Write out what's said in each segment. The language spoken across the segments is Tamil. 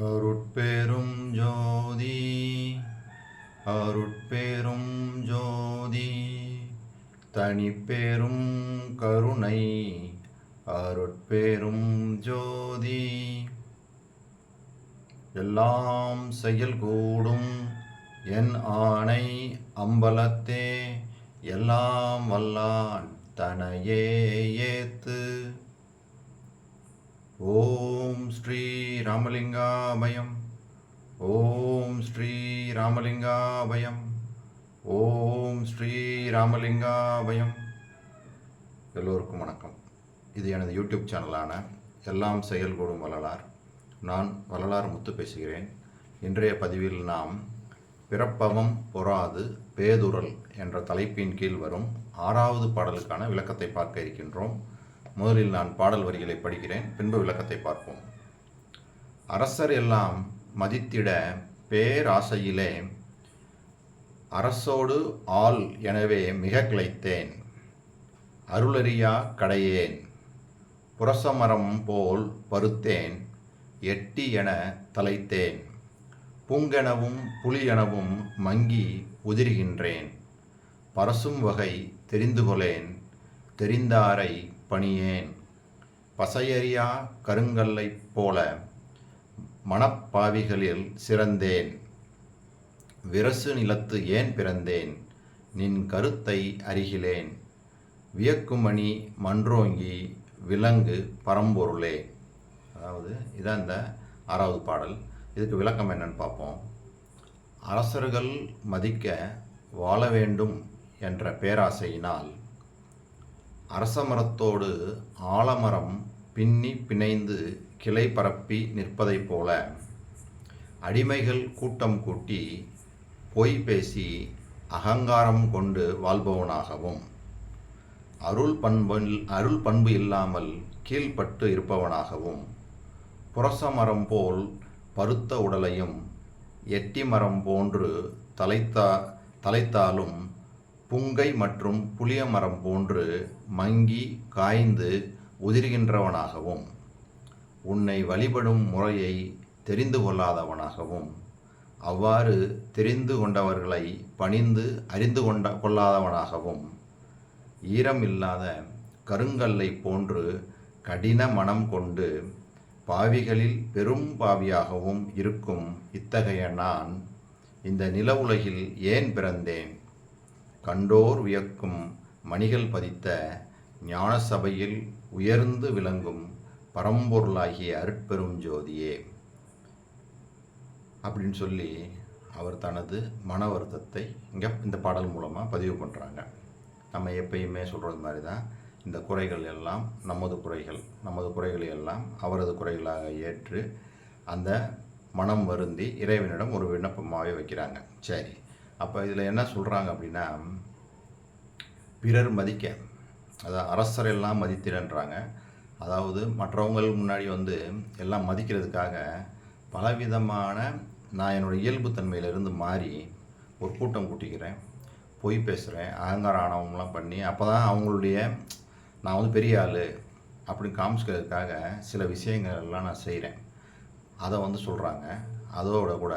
அருட்பெரும் ஜோதி அருட்பெரும் ஜோதி தனிப்பெரும் கருணை அருட்பெரும் ஜோதி எல்லாம் செயல் கூடும் என் ஆணை அம்பலத்தே எல்லாம் வல்லான் தனையே ஏத்து. ஓம் ஸ்ரீ ராமலிங்காபயம். ஓம் ஸ்ரீ ராமலிங்காபயம். ஓம் ஸ்ரீ ராமலிங்காபயம். எல்லோருக்கும் வணக்கம். இது எனது யூடியூப் சேனலான எல்லாம் செயல்கூடும் வள்ளலார். நான் வள்ளலார் முத்து பேசுகிறேன். இன்றைய பதிவில் நாம் பிறப்பவம் பொறாது பேதுறல் என்ற தலைப்பின் கீழ் வரும் 6வது பாடலுக்கான விளக்கத்தை பார்க்க இருக்கின்றோம். முதலில் நான் பாடல் வரிகளை படிக்கிறேன், பின்பு விளக்கத்தை பார்ப்போம். அரசர் எல்லாம் மதித்திட பேராசையிலே அரசோடு ஆள் எனவே மிக கிளைத்தேன். அருளறியா கடையேன் புரசமரம் போல் பருத்தேன். எட்டி என தலைத்தேன். புங்கெனவும் புலியெனவும் மங்கி உதிர்கின்றேன். பரசும் வகை தெரிந்துகொளேன் தெரிந்தாரை பணியேன். பசையறியா கருங்கல்லைப் போல மனப்பாவிகளில் சிறந்தேன். விரசு நிலத்து ஏன் பிறந்தேன் நின் கருத்தை அறிகிலேன். வியக்குமணி மன்றோங்கி விலங்கு பரம்பொருளே. அதாவது இதான் இந்த 6வது பாடல். இதுக்கு விளக்கம் என்னன்னு பார்ப்போம். அரசர்கள் மதிக்க வாழ வேண்டும் என்ற பேராசையினால் அரசமரத்தோடு ஆலமரம் பின்னி பிணைந்து கிளை பரப்பி நிற்பதைப் போல அடிமைகள் கூட்டம் கூட்டி பொய் பேசி அகங்காரம் கொண்டு வாழ்பவனாகவும் அருள் பண்பு இல்லாமல் கீழ்ப்பட்டு இருப்பவனாகவும் புரசமரம் போல் பருத்த உடலையும் எட்டி மரம் போன்று தலைத்தாலும் புங்கை மற்றும் புளிய மரம் போன்று மங்கி காய்ந்து உதிர்கின்றவனாகவும் உன்னை வழிபடும் முறையை தெரிந்து கொள்ளாதவனாகவும் அவ்வாறு தெரிந்து கொண்டவர்களை பணிந்து அறிந்து கொள்ளாதவனாகவும் ஈரம் இல்லாத கருங்கல்லை போன்று கடின மனம் கொண்டு பாவிகளில் பெரும் பாவியாகவும் இருக்கும் இத்தகைய நான் இந்த நில உலகில் ஏன் பிறந்தேன்? கண்டோர் வியக்கும் மணிகள் பதித்த ஞான சபையில் உயர்ந்து விளங்கும் பரம்பொருளாகிய அருட்பெரும் ஜோதியே அப்படின்னு சொல்லி அவர் தனது மன வருத்தத்தை இங்கே இந்த பாடல் மூலமாக பதிவு பண்ணுறாங்க. நம்ம எப்பயுமே சொல்கிறது மாதிரி தான் இந்த குறைகள் எல்லாம் நமது குறைகளை எல்லாம் அவரது குறைகளாக ஏற்று அந்த மனம் வருந்தி இறைவனிடம் ஒரு விண்ணப்பமாகவே வைக்கிறாங்க. சரி, அப்போ இதில் என்ன சொல்கிறாங்க அப்படின்னா, பிறர் மதிக்க, அதாவது அரசரெல்லாம் மதித்திடன்றாங்க. அதாவது மற்றவங்கள் முன்னாடி எல்லாம் மதிக்கிறதுக்காக பலவிதமான நான் என்னோடய இயல்புத்தன்மையிலிருந்து மாறி ஒரு கூட்டம் கூட்டிக்கிறேன், பொய் பேசுகிறேன், அகங்கார ஆணவம்லாம் பண்ணி அப்போ தான் அவங்களுடைய நான் பெரிய ஆள் அப்படின்னு காமிச்சிக்கிறதுக்காக சில விஷயங்கள் எல்லாம் நான் செய்கிறேன். அதை சொல்கிறாங்க. அதோட கூட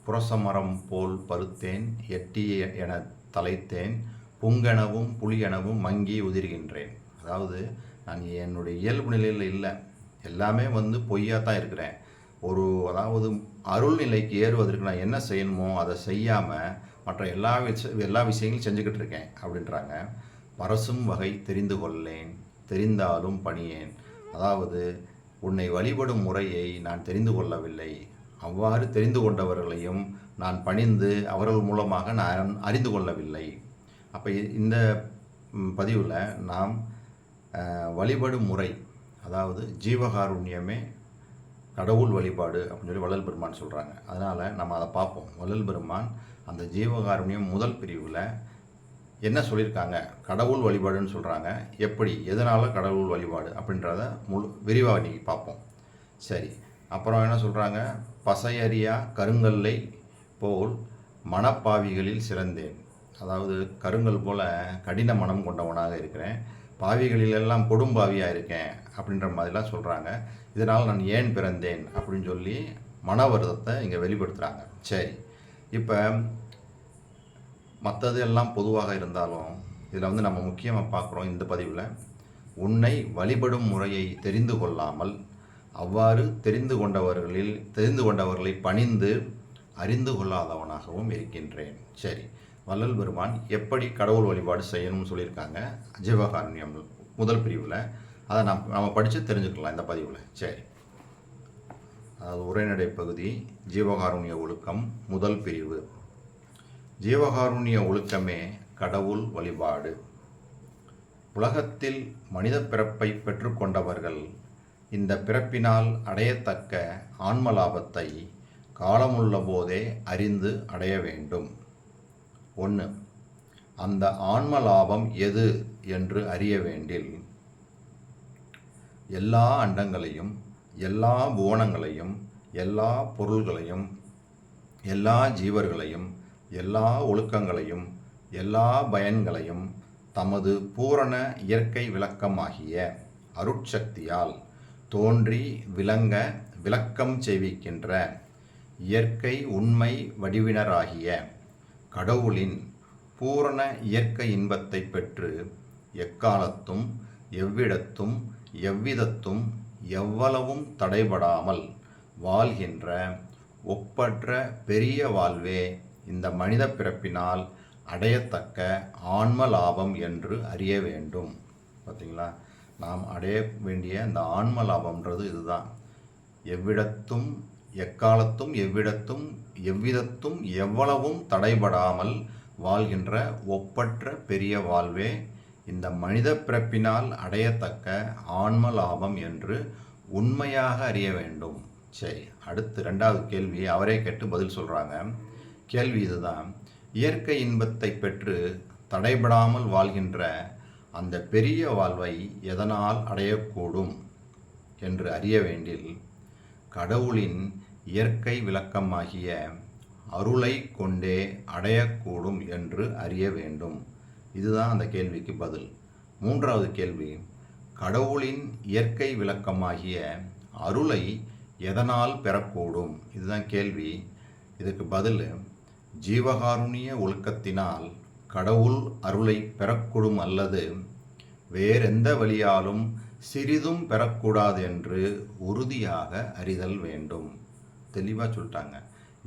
புரசமரம் போல் பருத்தேன் எட்டி என தலைத்தேன். புங்கெனவும் புலியெனவும் மங்கி உதிர்கின்றேன். அதாவது நான் என்னுடைய இயல்பு நிலையில் இல்லை, எல்லாமே பொய்யாக தான் இருக்கிறேன். அதாவது அருள் நிலைக்கு ஏறுவதற்கு நான் என்ன செய்யணுமோ அதை செய்யாமல் மற்ற எல்லா விஷயங்களும் செஞ்சுக்கிட்டு இருக்கேன் அப்படின்றாங்க. பரசும் வகை தெரிந்து கொள்ளேன் தெரிந்தாலும் பணியேன். அதாவது உன்னை வழிபடும் முறையை நான் தெரிந்து கொள்ளவில்லை. அவ்வாறு தெரிந்து கொண்டவர்களையும் நான் பணிந்து அவர்கள் மூலமாக நான் அறிந்து கொள்ளவில்லை. அப்போ இந்த பதிவில் நாம் வழிபடும் முறை, அதாவது ஜீவகாருண்யமே கடவுள் வழிபாடு அப்படின்னு சொல்லி வள்ளல் பெருமான் சொல்கிறாங்க. அதனால் நம்ம அதை பார்ப்போம். வள்ளல் பெருமான் அந்த ஜீவகாருண்யம் முதல் பிரிவில் என்ன சொல்லியிருக்காங்க, கடவுள் வழிபாடுன்னு சொல்கிறாங்க. எப்படி, எதனால் கடவுள் வழிபாடு அப்படின்றத விரிவாக இன்றைக்கி பார்ப்போம். சரி, அப்புறம் என்ன சொல்கிறாங்க, பசையறியா கருங்கல்லை போல் மனப்பாவிகளில் சிறந்தேன். அதாவது கருங்கல் போல் கடின மனம் கொண்டவனாக இருக்கிறேன், பாவிகளிலெல்லாம் கொடும்பாவியாக இருக்கேன் அப்படின்ற மாதிரிலாம் சொல்கிறாங்க. இதனால் நான் ஏன் பிறந்தேன் அப்படின்னு சொல்லி மன வருத்தத்தை இங்கே வெளிப்படுத்துகிறாங்க. சரி, இப்போ மற்றது எல்லாம் பொதுவாக இருந்தாலும் இதில் நம்ம முக்கியமாக பார்க்குறோம் இந்த பதிவில், உன்னை வழிபடும் முறையை தெரிந்து கொள்ளாமல் அவ்வாறு தெரிந்து கொண்டவர்களை பணிந்து அறிந்து கொள்ளாதவனாகவும் இருக்கின்றேன். சரி, வள்ளல் பெருமான் எப்படி கடவுள் வழிபாடு செய்யணும்னு சொல்லியிருக்காங்க ஜீவகாருண்யம் முதல் பிரிவில். அதை நம்ம படித்து தெரிஞ்சுக்கலாம் இந்த பதிவில். சரி, அதாவது உரைநடை பகுதி ஜீவகாருண்ய ஒழுக்கம் முதல் பிரிவு. ஜீவகாருண்ய ஒழுக்கமே கடவுள் வழிபாடு. உலகத்தில் மனித பிறப்பை பெற்றுக்கொண்டவர்கள் இந்த பிறப்பினால் அடையத்தக்க ஆன்ம லாபத்தை காலமுள்ள போதே அறிந்து அடைய வேண்டும். 1. அந்த ஆன்ம லாபம் எது என்று அறிய வேண்டில், எல்லா அண்டங்களையும், எல்லா புவனங்களையும், எல்லா பொருள்களையும், எல்லா ஜீவர்களையும், எல்லா ஒழுக்கங்களையும், எல்லா பயன்களையும் தமது பூரண இயற்கை விளக்கமாகிய அருட்சக்தியால் தோன்றி விளங்க விளக்கம் செய்விக்கின்ற இயற்கை உண்மை வடிவினராகிய கடவுளின் பூரண இயற்கை இன்பத்தை பெற்று எக்காலத்தும் எவ்விடத்தும் எவ்விதத்தும் எவ்வளவும் தடைபடாமல் வாழ்கின்ற ஒப்பற்ற பெரிய வாழ்வே இந்த மனித பிறப்பினால் அடையத்தக்க ஆன்ம லாபம் என்று அறிய வேண்டும். பார்த்தீங்களா, நாம் அடைய வேண்டிய இந்த ஆன்ம லாபம்ன்றது இதுதான். எவ்விடத்தும் எக்காலத்தும் எவ்விடத்தும் எவ்விதத்தும் எவ்வளவும் தடைபடாமல் வாழ்கின்ற ஒப்பற்ற பெரிய வாழ்வே இந்த மனித பிறப்பினால் அடையத்தக்க ஆன்ம லாபம் என்று உண்மையாக அறிய வேண்டும். சரி, அடுத்து 2வது கேள்வி அவரே கேட்டு பதில் சொல்கிறாங்க. கேள்வி இதுதான், இயற்கை இன்பத்தை பெற்று தடைபடாமல் வாழ்கின்ற அந்த பெரிய வாழ்வை எதனால் அடையக்கூடும் என்று அறிய வேண்டில், கடவுளின் இயற்கை விளக்கமாகிய அருளை கொண்டே அடையக்கூடும் என்று அறிய வேண்டும். இதுதான் அந்த கேள்விக்கு பதில். 3வது கேள்வி, கடவுளின் இயற்கை விளக்கமாகிய அருளை எதனால் பெறக்கூடும்? இதுதான் கேள்வி. இதுக்கு பதில், ஜீவகாருண்ய ஒழுக்கத்தினால் கடவுள் அருளை பெறக்கூடும் அல்லது வேறெந்த வழியாலும் சிறிதும் பெறக்கூடாது என்று உறுதியாக அறிதல் வேண்டும். தெளிவாக சொல்லிட்டாங்க.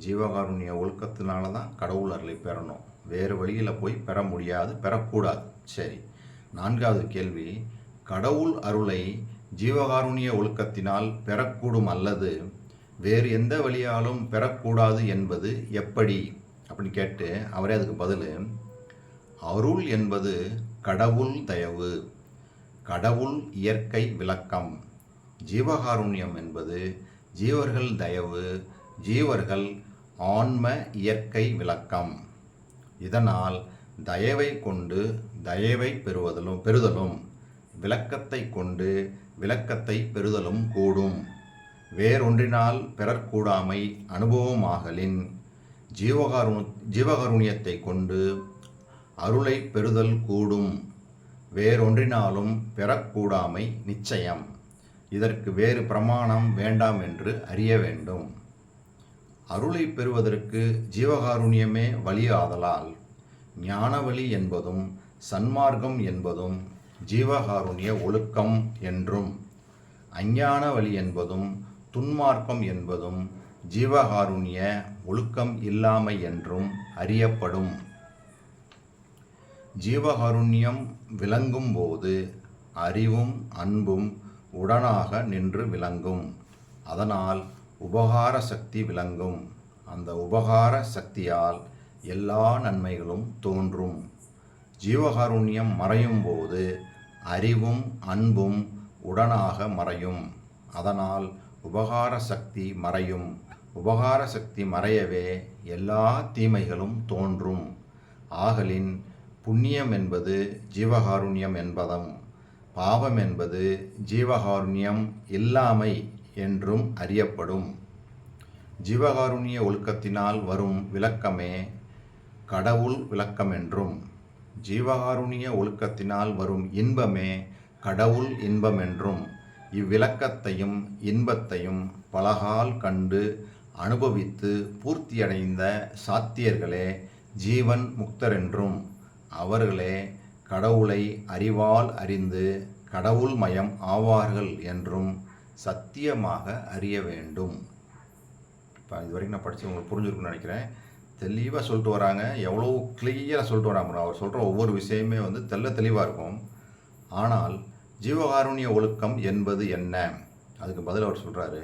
ஜீவகாருண்ய ஒழுக்கத்தினால தான் கடவுள் அருளை பெறணும், வேறு வழியில் போய் பெற முடியாது, பெறக்கூடாது. சரி, 4வது கேள்வி, கடவுள் அருளை ஜீவகாருண்ய ஒழுக்கத்தினால் பெறக்கூடும் அல்லது வேறு எந்த வழியாலும் பெறக்கூடாது என்பது எப்படி அப்படின்னு கேட்டு அவரே அதுக்கு பதில், அருள் என்பது கடவுள் தயவு, கடவுள் இயற்கை விளக்கம். ஜீவகாருண்யம் என்பது ஜீவர்கள் தயவு, ஜீவர்கள் ஆன்ம இயற்கை விளக்கம். இதனால் தயவை கொண்டு தயவை பெறுதலும் விளக்கத்தை கொண்டு விளக்கத்தை பெறுதலும் கூடும். வேறொன்றினால் பெறக்கூடாமை அனுபவமாகலின் ஜீவகாருண்யத்தை கொண்டு அருளை பெறுதல் கூடும். வேறொன்றினாலும் பெறக்கூடாமை நிச்சயம். இதற்கு வேறு பிரமாணம் வேண்டாம் என்று அறிய வேண்டும். அருளை பெறுவதற்கு ஜீவகாருண்யமே வழியாதலால் ஞானவழி என்பதும் சன்மார்க்கம் என்பதும் ஜீவகாருண்ய ஒழுக்கம் என்றும், அஞ்ஞான வழி என்பதும் துன்மார்க்கம் என்பதும் ஜீவகாருண்ய ஒழுக்கம் இல்லாமை என்றும் அறியப்படும். ஜீவகாருண்யம் விளங்கும் போது அறிவும் அன்பும் உடனாக நின்று விளங்கும். அதனால் உபகார சக்தி விளங்கும். அந்த உபகார சக்தியால் எல்லா நன்மைகளும் தோன்றும். ஜீவகாருண்யம் மறையும் போது அறிவும் அன்பும் உடனாக மறையும். அதனால் உபகார சக்தி மறையும். உபகார சக்தி மறையவே எல்லா தீமைகளும் தோன்றும். ஆகலின் புண்ணியம் என்பது ஜீவகாருண்யம் என்பதும், பாவம் என்பது ஜீவகாருண்யம் இல்லாமை என்றும் அறியப்படும். ஜீவகாருண்ய ஒழுக்கத்தினால் வரும் விளக்கமே கடவுள் விளக்கம் என்றும், ஜீவகாருண்ய ஒழுக்கத்தினால் வரும் இன்பமே கடவுள் இன்பம் என்றும், இவ்விளக்கத்தையும் இன்பத்தையும் பலகால் கண்டு அனுபவித்து பூர்த்தியடைந்த சாத்தியர்களே ஜீவன் முக்தரென்றும் அவர்களே கடவுளை அறிவால் அறிந்து கடவுள் மயம் ஆவார்கள் என்றும் சத்தியமாக அறிய வேண்டும். இப்போ இது வரைக்கும் நான் படித்து உங்களுக்கு புரிஞ்சிருக்குன்னு நினைக்கிறேன். தெளிவாக சொல்லிட்டு வராங்க. எவ்வளோ கிளியராக சொல்லிட்டு வராங்க. அவர் சொல்கிற ஒவ்வொரு விஷயமே வந்து தெளிவாக இருக்கும். ஆனால் ஜீவகாருண்ய ஒழுக்கம் என்பது என்ன? அதுக்கு பதில் அவர் சொல்கிறாரு,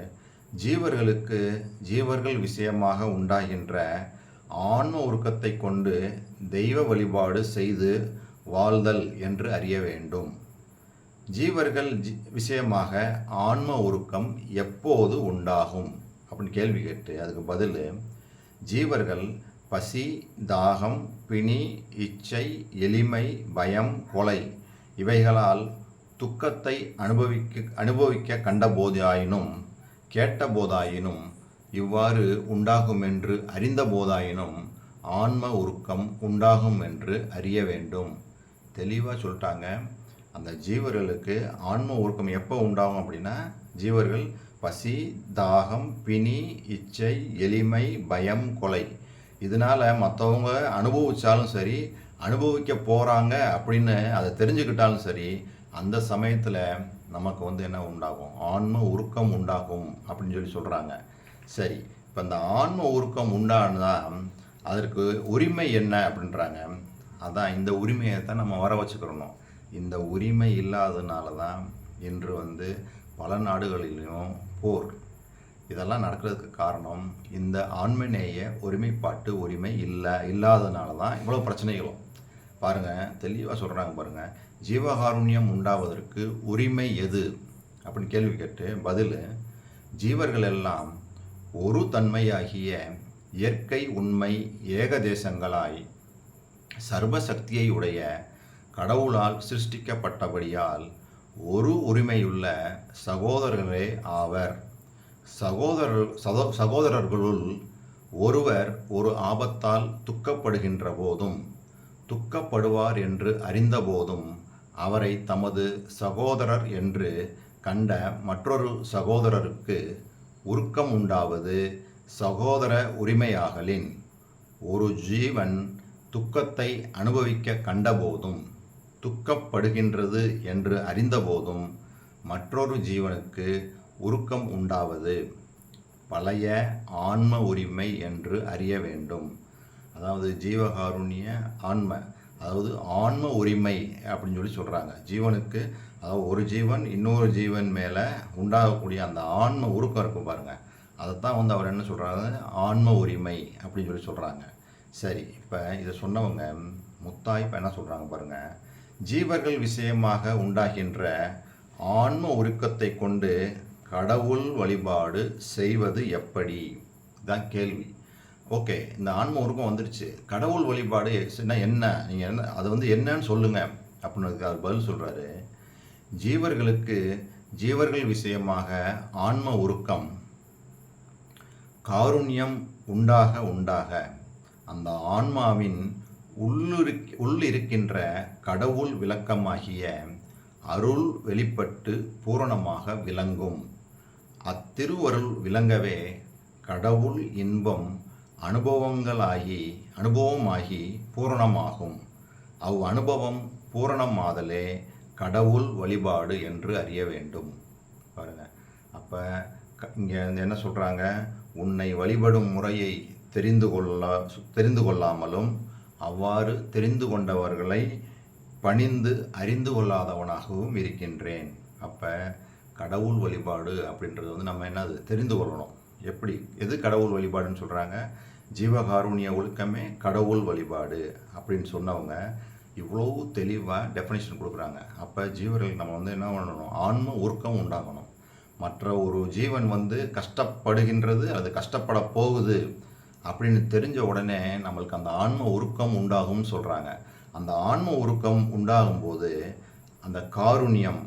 ஜீவர்கள் விஷயமாக உண்டாகின்ற ஆன்ம உருக்கத்தை கொண்டு தெய்வ வழிபாடு செய்து வாழ்தல் என்று அறிய வேண்டும். ஜீவர்கள் விஷயமாக ஆன்ம உருக்கம் எப்போது உண்டாகும் அப்படின்னு கேள்வி கேட்டு அதுக்கு பதில், ஜீவர்கள் பசி, தாகம், பிணி, இச்சை, எளிமை, பயம், கொலை இவைகளால் துக்கத்தை அனுபவிக்க கண்டபோதாயினும் கேட்டபோதாயினும் இவ்வாறு உண்டாகும் என்று அறிந்த போதாயினும் ஆன்ம உருக்கம் உண்டாகும் என்று அறிய வேண்டும். தெளிவாக சொல்லிட்டாங்க. அந்த ஜீவர்களுக்கு ஆன்ம உருக்கம் எப்போ உண்டாகும் அப்படின்னா, ஜீவர்கள் பசி, தாகம், பிணி, இச்சை, எளிமை, பயம், கொலை இதனால் மற்றவங்க அனுபவித்தாலும் சரி, அனுபவிக்க போகிறாங்க அப்படின்னு அதை தெரிஞ்சுக்கிட்டாலும் சரி, அந்த சமயத்தில் நமக்கு வந்து என்ன உண்டாகும்? ஆன்ம உருக்கம் உண்டாகும் அப்படின்னு சொல்லி சொல்கிறாங்க. சரி, இப்போ இந்த ஆன்ம உருக்கம் உண்டானதான் அதற்கு உரிமை என்ன அப்படின்றாங்க. அதான் இந்த உரிமையை தான் நம்ம வர வச்சுக்கிறணும். இந்த உரிமை இல்லாததுனால தான் இன்று வந்து பல நாடுகளிலும் போர் இதெல்லாம் நடக்கிறதுக்கு காரணம் இந்த ஆண்மநேய ஒருமைப்பாட்டு உரிமை இல்லாததுனால தான் இவ்வளோ பிரச்சனைகளும். பாருங்கள், தெளிவாக சொல்கிறாங்க பாருங்கள். ஜீவகாருண்யம் உண்டாவதற்கு உரிமை எது அப்படின்னு கேள்வி கேட்டு பதில், ஜீவர்கள் எல்லாம் ஒரு தன்மையாகிய இயற்கை உண்மை ஏகதேசங்களாய் சர்வசக்தியை உடைய கடவுளால் சிருஷ்டிக்கப்பட்டபடியால் ஒரு உரிமையுள்ள சகோதரர்களே ஆவர். சகோதரர்களுள் ஒருவர் ஒரு ஆபத்தால் துக்கப்படுகின்ற போதும் துக்கப்படுவார் என்று அறிந்தபோதும் அவரை தமது சகோதரர் என்று கண்ட மற்றொரு சகோதரருக்கு உருக்கம் உண்டாவது சகோதர உரிமையாகலின், ஒரு ஜீவன் துக்கத்தை அனுபவிக்க கண்டபோதும் துக்கப்படுகின்றது என்று அறிந்தபோதும் மற்றொரு ஜீவனுக்கு உருக்கம் உண்டாவது பழைய ஆன்ம உரிமை என்று அறிய வேண்டும். அதாவது ஜீவகாருண்ய அதாவது ஆன்ம உரிமை அப்படின்னு சொல்லி சொல்கிறாங்க. ஜீவனுக்கு, அதாவது ஒரு ஜீவன் இன்னொரு ஜீவன் மேலே உண்டாகக்கூடிய அந்த ஆன்ம உருக்கம் இருக்கும் பாருங்கள், அதைத்தான் வந்து அவர் என்ன சொல்கிறாங்க? ஆன்ம உரிமை அப்படின்னு சொல்லி சொல்கிறாங்க. சரி, இப்போ இதை சொன்னவங்க முத்தாய் இப்போ என்ன சொல்கிறாங்க பாருங்கள். ஜீவர்கள் விஷயமாக உண்டாகின்ற ஆன்ம உருக்கத்தை கொண்டு கடவுள் வழிபாடு செய்வது எப்படி தான் கேள்வி. ஓகே, இந்த ஆன்ம உருக்கம் வந்துடுச்சு, கடவுள் வழிபாடு என்ன, நீங்கள் என்ன அது வந்து என்னன்னு சொல்லுங்கள் அப்படின்னு அது பதில் சொல்கிறாரு. ஜீவர்கள் விஷயமாக ஆன்ம உருக்கம் காருண்யம் உண்டாக அந்த ஆன்மாவின் உள்ளிருக்கின்ற கடவுள் விளக்கமாகிய அருள் வெளிப்பட்டு பூரணமாக விளங்கும். அத்திருவருள் விளங்கவே கடவுள் இன்பம் அனுபவமாகி பூரணமாகும். அனுபவம் பூரணமாதலே கடவுள் வழிபாடு என்று அறிய வேண்டும். பாருங்க, அப்போ இங்கே என்ன சொல்கிறாங்க? உன்னை வழிபடும் முறையை தெரிந்து கொள்ளாமலும் அவ்வாறு தெரிந்து கொண்டவர்களை பணிந்து அறிந்து கொள்ளாதவனாகவும் இருக்கின்றேன். அப்போ கடவுள் வழிபாடு அப்படின்றது வந்து நம்ம என்னது தெரிந்து கொள்ளணும். எப்படி, எது கடவுள் வழிபாடுன்னு சொல்கிறாங்க? ஜீவகாருண்ய ஒழுக்கமே கடவுள் வழிபாடு அப்படின்னு சொன்னவங்க இவ்வளோ தெளிவாக டெஃபினேஷன் கொடுக்குறாங்க. அப்போ ஜீவர்கள் நம்ம வந்து என்ன பண்ணணும்? ஆன்ம உருக்கம் உண்டாகணும். மற்ற ஒரு ஜீவன் வந்து கஷ்டப்படுகின்றது, அது கஷ்டப்பட போகுது அப்படின்னு தெரிஞ்ச உடனே நம்மளுக்கு அந்த ஆன்ம உருக்கம் உண்டாகும்னு சொல்கிறாங்க. அந்த ஆன்ம உருக்கம் உண்டாகும்போது அந்த காருண்யம்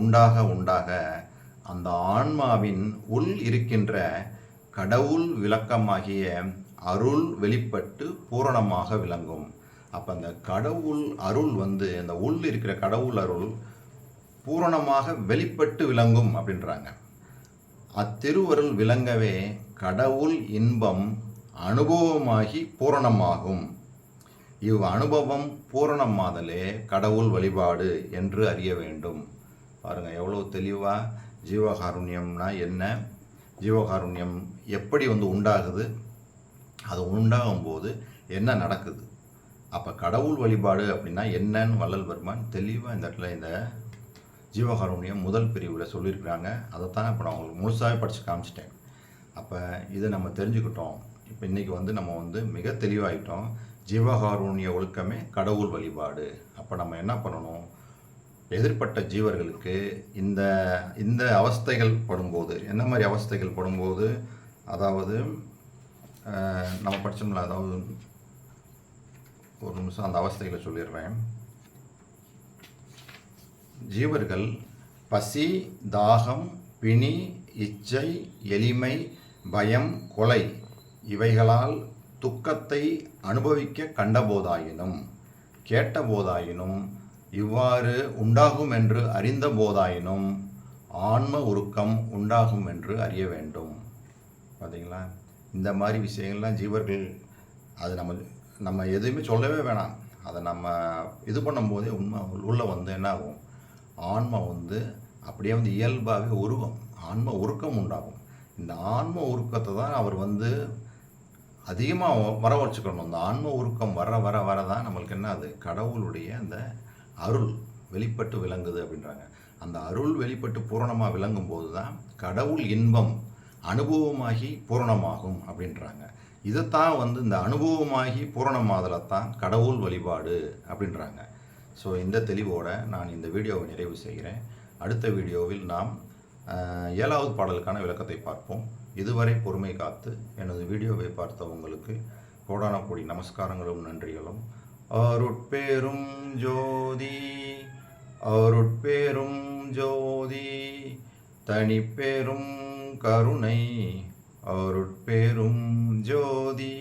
உண்டாக அந்த ஆன்மாவின் உள் இருக்கின்ற கடவுள் விளக்கமாகிய அருள் வெளிப்பட்டு பூரணமாக விளங்கும். அப்போ அந்த கடவுள் அருள் வந்து அந்த உள் இருக்கிற கடவுள் அருள் பூரணமாக வெளிப்பட்டு விளங்கும் அப்படின்றாங்க. அத்திருவருள் விளங்கவே கடவுள் இன்பம் அனுபவமாகி பூரணமாகும். இவ் அனுபவம் பூரணமாதலே கடவுள் வழிபாடு என்று அறிய வேண்டும். பாருங்கள் எவ்வளோ தெளிவாக ஜீவகாருண்யம்னா என்ன, ஜீவகாருண்யம் எப்படி உண்டாகுது, அது உண்டாகும்போது என்ன நடக்குது, அப்போ கடவுள் வழிபாடு அப்படின்னா என்னன்னு வள்ளல் பெருமான் தெளிவாக இந்த இடத்துல இந்த ஜீவகாருண்யம் முதல் பிரிவில் சொல்லியிருக்கிறாங்க. அதைத்தான் இப்போ நான் உங்களுக்கு முழுசாகவே படித்து காமிச்சிட்டேன். அப்போ இதை நம்ம தெரிஞ்சுக்கிட்டோம். இப்போ இன்றைக்கி நம்ம மிக தெளிவாகிட்டோம். ஜீவகாருண்ய ஒழுக்கமே கடவுள் வழிபாடு. அப்போ நம்ம என்ன பண்ணணும், எதிர்ப்பட்ட ஜீவர்களுக்கு இந்த இந்த அவஸ்தைகள் படும்போது, என்ன மாதிரி அவஸ்தைகள் படும்போது, அதாவது நம்ம படித்தோம்ல, அதாவது ஒரு நிமிஷம் அந்த அவஸ்தைகளை சொல்லிடுறேன். ஜீவர்கள் பசி, தாகம், பிணி, இச்சை, எளிமை, பயம், கொலை இவைகளால் துக்கத்தை அனுபவிக்க கண்டபோதாயினும் கேட்டபோதாயினும் இவ்வாறு உண்டாகும் என்று அறிந்த போதாயினும் ஆன்ம உருக்கம் உண்டாகும் என்று அறிய வேண்டும். பார்த்தீங்களா, இந்த மாதிரி விஷயங்கள்லாம் ஜீவர்கள் அது நம்ம எதுவுமே சொல்லவே வேணாம். அதை நம்ம இது பண்ணும்போதே உண்மை உள்ள என்ன ஆகும், ஆன்மா அப்படியே இயல்பாகவே உருவம், ஆன்ம உருக்கம் உண்டாகும். இந்த ஆன்ம உருக்கத்தை தான் அவர் அதிகமாக வரவழைச்சிக்கணும். அந்த ஆன்ம உருக்கம் வர வர வர தான் நம்மளுக்கு என்ன, அது கடவுளுடைய அந்த அருள் வெளிப்பட்டு விளங்குது அப்படின்றாங்க. அந்த அருள் வெளிப்பட்டு பூரணமாக விளங்கும் போது தான் கடவுள் இன்பம் அனுபவமாகி பூரணமாகும் அப்படின்றாங்க. இதைத்தான் இந்த அனுபவமாகி பூரணமாதலை தான் கடவுள் வழிபாடு அப்படின்றாங்க. ஸோ இந்த தெளிவோடு நான் இந்த வீடியோவை நிறைவு செய்கிறேன். அடுத்த வீடியோவில் நாம் 7வது பாடலுக்கான விளக்கத்தை பார்ப்போம். இதுவரை பொறுமை காத்து எனது வீடியோவை பார்த்த உங்களுக்கு கோடான கோடி நமஸ்காரங்களும் நன்றிகளும். அருட்பெரும் ஜோதி அருட்பெரும் ஜோதி தனிப்பெரும் கருணை அருட்பெரும் ஜோதி.